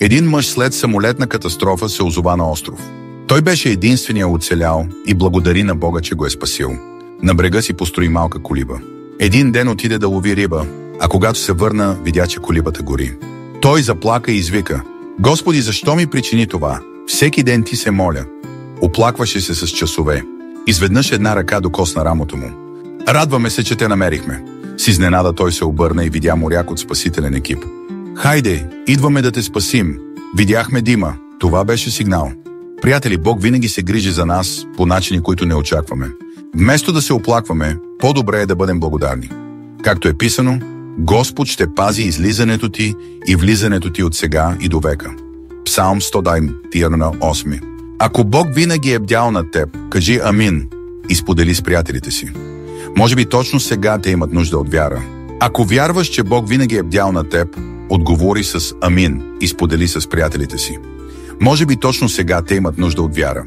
Един мъж след самолетна катастрофа се озова на остров. Той беше единственият оцелял и благодари на Бога, че го е спасил. На брега си построи малка колиба. Един ден отиде да лови риба, а когато се върна, видя, че колибата гори. Той заплака и извика: „Господи, защо ми причини това? Всеки ден ти се моля.“ Оплакваше се с часове. Изведнъж една ръка докосна рамото му. „Радваме се, че те намерихме.“ С изненада той се обърна и видя моряк от спасителен екип. „Хайде, идваме да те спасим. Видяхме дима.“ Това беше сигнал. Приятели, Бог винаги се грижи за нас по начини, които не очакваме. Вместо да се оплакваме, по-добре е да бъдем благодарни. Както е писано: „Господ ще пази излизането ти и влизането ти от сега и до века.“ Псалм 108. Ако Бог винаги е бдял над теб, кажи амин и сподели с приятелите си. Може би точно сега те имат нужда от вяра. Ако вярваш, че Бог винаги е бдял над теб, отговори с амин и сподели с приятелите си. Може би точно сега те имат нужда от вяра.